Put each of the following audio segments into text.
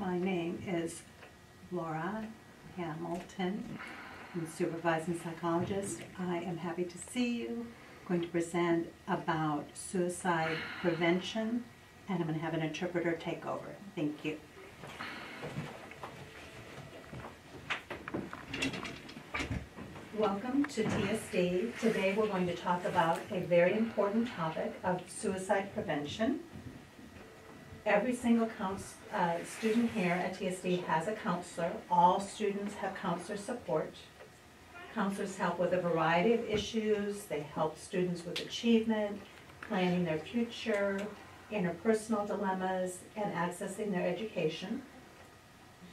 My name is Laura Hamilton. I'm a supervising psychologist. I am happy to see you. I'm going to present about suicide prevention, and I'm going to have an interpreter take over. Thank you. Welcome to TSD. Today we're going to talk about a very important topic of suicide prevention. Every single student here at TSD has a counselor. All students have counselor support. Counselors help with a variety of issues. They help students with achievement, planning their future, interpersonal dilemmas, and accessing their education.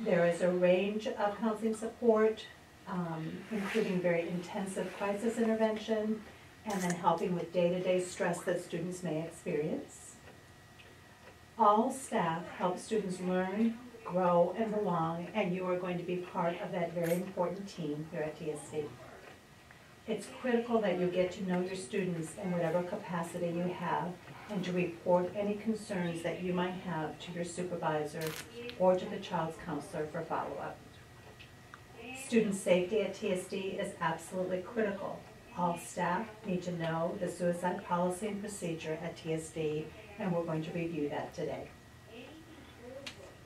There is a range of counseling support, including very intensive crisis intervention, and then helping with day-to-day stress that students may experience. All staff help students learn, grow, and belong, and you are going to be part of that very important team here at TSD. It's critical that you get to know your students in whatever capacity you have, and to report any concerns that you might have to your supervisor or to the child's counselor for follow-up. Student safety at TSD is absolutely critical. All staff need to know the suicide policy and procedure at TSD, and we're going to review that today.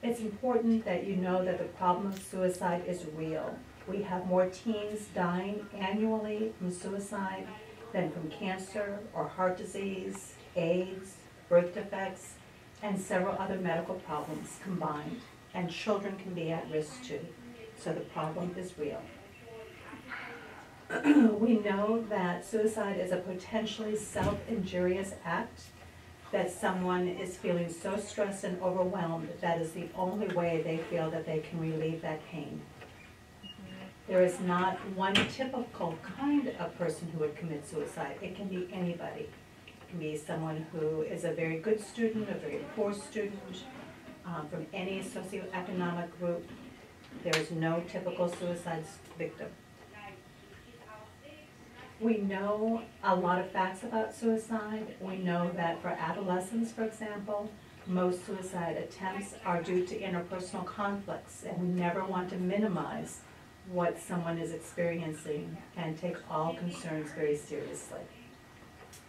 It's important that you know that the problem of suicide is real. We have more teens dying annually from suicide than from cancer or heart disease, AIDS, birth defects, and several other medical problems combined. And children can be at risk too. So the problem is real. We know that suicide is a potentially self-injurious act, that someone is feeling so stressed and overwhelmed that is the only way they feel that they can relieve that pain. There is not one typical kind of person who would commit suicide. It can be anybody. It can be someone who is a very good student, a very poor student, from any socioeconomic group. There is no typical suicide victim. We know a lot of facts about suicide. We know that for adolescents, for example, most suicide attempts are due to interpersonal conflicts, and we never want to minimize what someone is experiencing and take all concerns very seriously.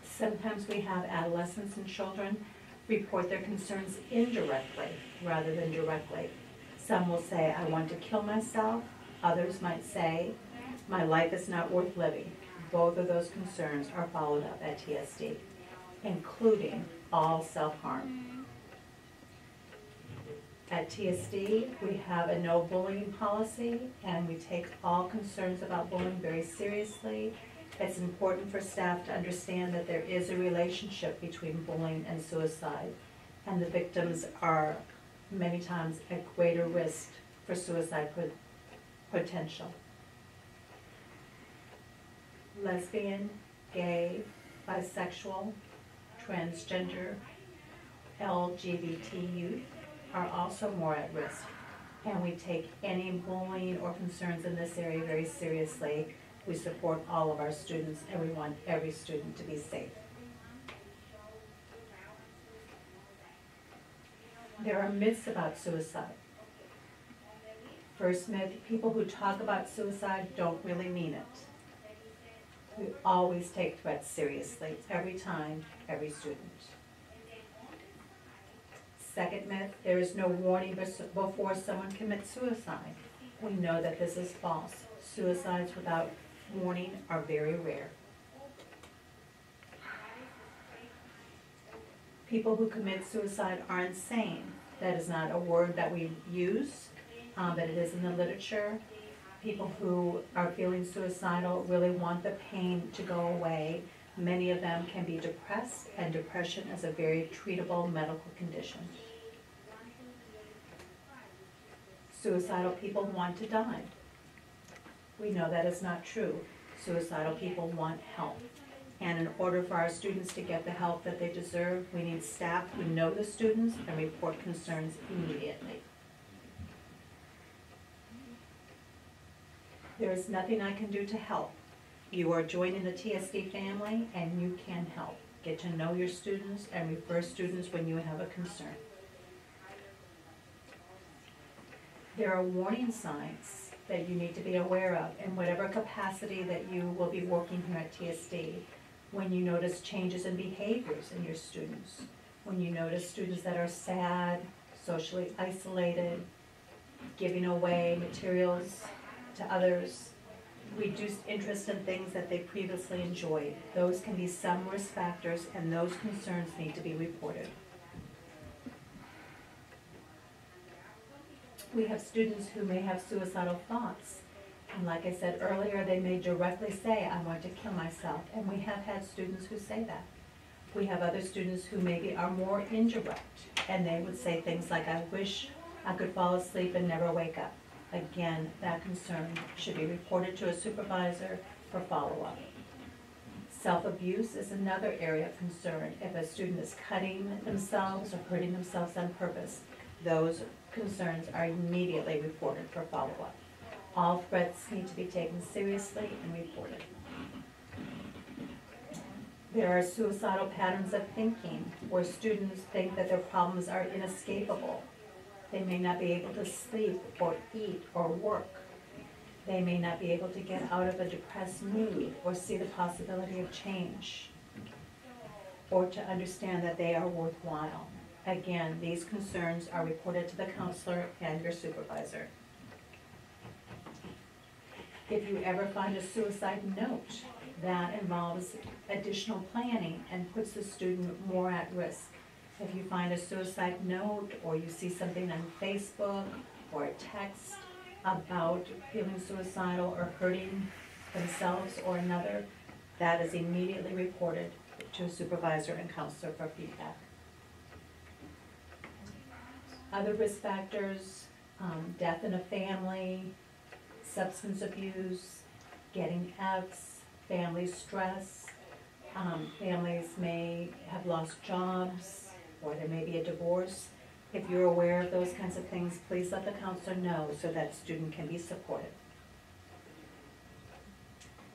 Sometimes we have adolescents and children report their concerns indirectly rather than directly. Some will say, I want to kill myself. Others might say, my life is not worth living. Both of those concerns are followed up at TSD, including all self-harm. At TSD, we have a no bullying policy, and we take all concerns about bullying very seriously. It's important for staff to understand that there is a relationship between bullying and suicide, and the victims are many times at greater risk for suicide potential. Lesbian, gay, bisexual, transgender, LGBT youth are also more at risk, and we take any bullying or concerns in this area very seriously. We support all of our students, and we want every student to be safe. There are myths about suicide. First myth, people who talk about suicide don't really mean it. We always take threats seriously, every time, every student. Second myth, there is no warning before someone commits suicide. We know that this is false. Suicides without warning are very rare. People who commit suicide are insane. That is not a word that we use, but it is in the literature. People who are feeling suicidal really want the pain to go away. Many of them can be depressed, and depression is a very treatable medical condition. Suicidal people want to die. We know that is not true. Suicidal people want help. And in order for our students to get the help that they deserve, we need staff who know the students and report concerns immediately. There is nothing I can do to help. You are joining the TSD family, and you can help. Get to know your students and refer students when you have a concern. There are warning signs that you need to be aware of in whatever capacity that you will be working here at TSD. When you notice changes in behaviors in your students, when you notice students that are sad, socially isolated, giving away materials to others, reduced interest in things that they previously enjoyed. Those can be some risk factors, and those concerns need to be reported. We have students who may have suicidal thoughts, and like I said earlier, they may directly say, I want to kill myself, and we have had students who say that. We have other students who maybe are more indirect, and they would say things like, I wish I could fall asleep and never wake up. Again, that concern should be reported to a supervisor for follow-up. Self-abuse is another area of concern. If a student is cutting themselves or hurting themselves on purpose, those concerns are immediately reported for follow-up. All threats need to be taken seriously and reported. There are suicidal patterns of thinking where students think that their problems are inescapable. They may not be able to sleep or eat or work. They may not be able to get out of a depressed mood or see the possibility of change, or to understand that they are worthwhile. Again, these concerns are reported to the counselor and your supervisor. If you ever find a suicide note, that involves additional planning and puts the student more at risk. If you find a suicide note, or you see something on Facebook or a text about feeling suicidal or hurting themselves or another, that is immediately reported to a supervisor and counselor for feedback. Other risk factors, death in a family, substance abuse, getting Fs, family stress. Families may have lost jobs, or there may be a divorce. If you're aware of those kinds of things, please let the counselor know so that student can be supported.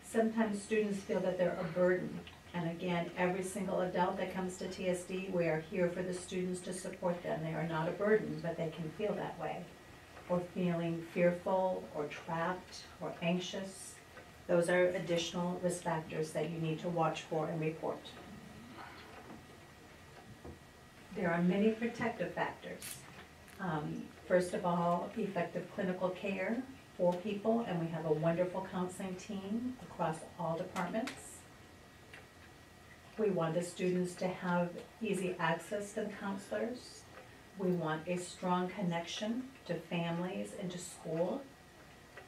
Sometimes students feel that they're a burden. And again, every single adult that comes to TSD, we are here for the students to support them. They are not a burden, but they can feel that way. Or feeling fearful, or trapped, or anxious. Those are additional risk factors that you need to watch for and report. There are many protective factors. First of all, effective clinical care for people, and we have a wonderful counseling team across all departments. We want the students to have easy access to the counselors. We want a strong connection to families and to school.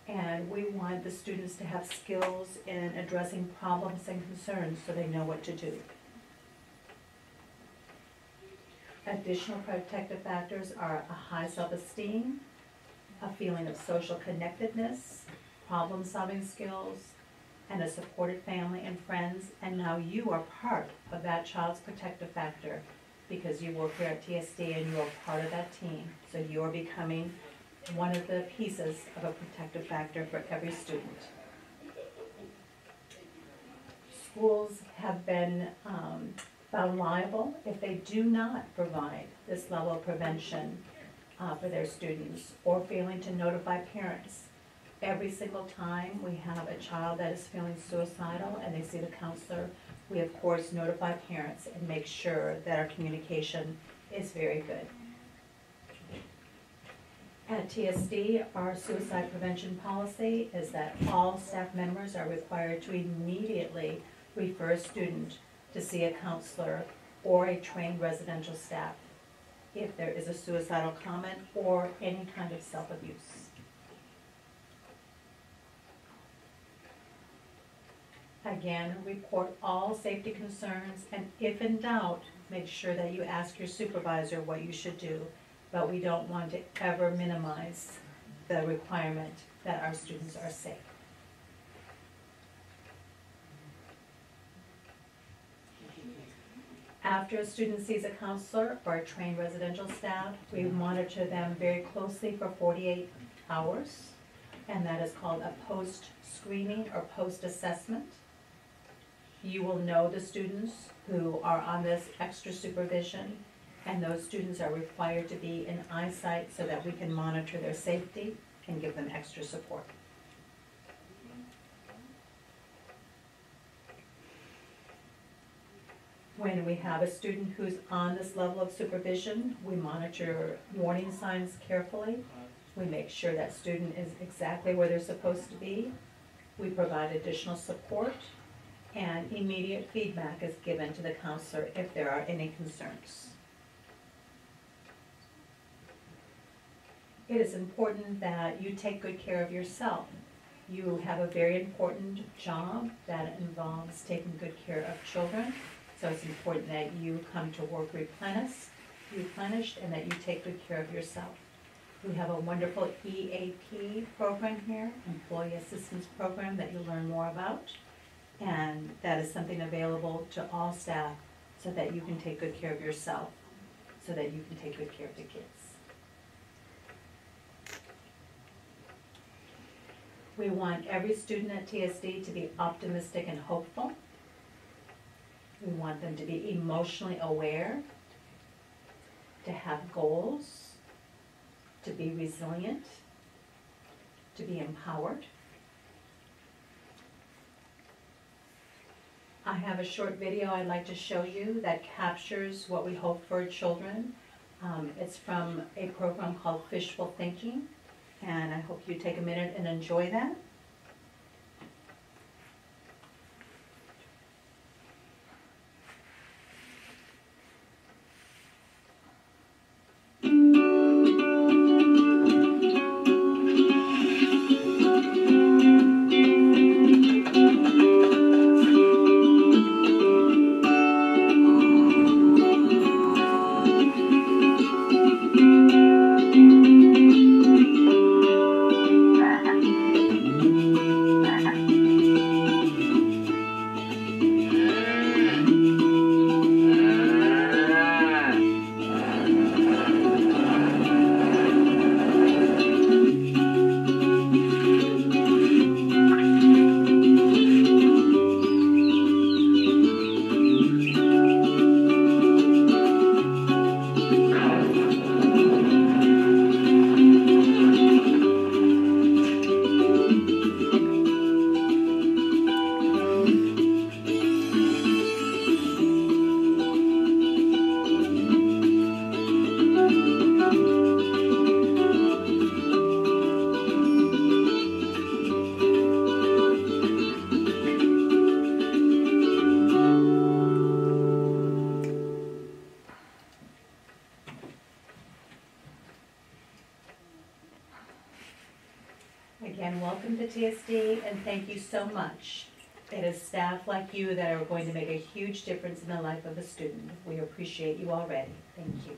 And we want the students to have skills in addressing problems and concerns so they know what to do. Additional protective factors are a high self-esteem, a feeling of social connectedness, problem-solving skills, and a supported family and friends. And now you are part of that child's protective factor because you work here at TSD and you are part of that team. So you are becoming one of the pieces of a protective factor for every student. Schools have been found liable if they do not provide this level of prevention for their students, or failing to notify parents. Every single time we have a child that is feeling suicidal and they see the counselor, we of course notify parents and make sure that our communication is very good. At TSD, our suicide prevention policy is that all staff members are required to immediately refer a student to see a counselor or a trained residential staff if there is a suicidal comment or any kind of self-abuse. Again, report all safety concerns, and if in doubt, make sure that you ask your supervisor what you should do. But we don't want to ever minimize the requirement that our students are safe. After a student sees a counselor or a trained residential staff, we monitor them very closely for 48 hours, and that is called a post-screening or post-assessment. You will know the students who are on this extra supervision, and those students are required to be in eyesight so that we can monitor their safety and give them extra support. When we have a student who's on this level of supervision, we monitor warning signs carefully. We make sure that student is exactly where they're supposed to be. We provide additional support, and immediate feedback is given to the counselor if there are any concerns. It is important that you take good care of yourself. You have a very important job that involves taking good care of children, so it's important that you come to work replenished, and that you take good care of yourself. We have a wonderful EAP program here, Employee Assistance Program, that you'll learn more about. And that is something available to all staff so that you can take good care of yourself, so that you can take good care of the kids. We want every student at TSD to be optimistic and hopeful. We want them to be emotionally aware, to have goals, to be resilient, to be empowered. I have a short video I'd like to show you that captures what we hope for children. It's from a program called Fishbowl Thinking, and I hope you take a minute and enjoy that. Again, welcome to TSD, and thank you so much. It is staff like you that are going to make a huge difference in the life of a student. We appreciate you already. Thank you.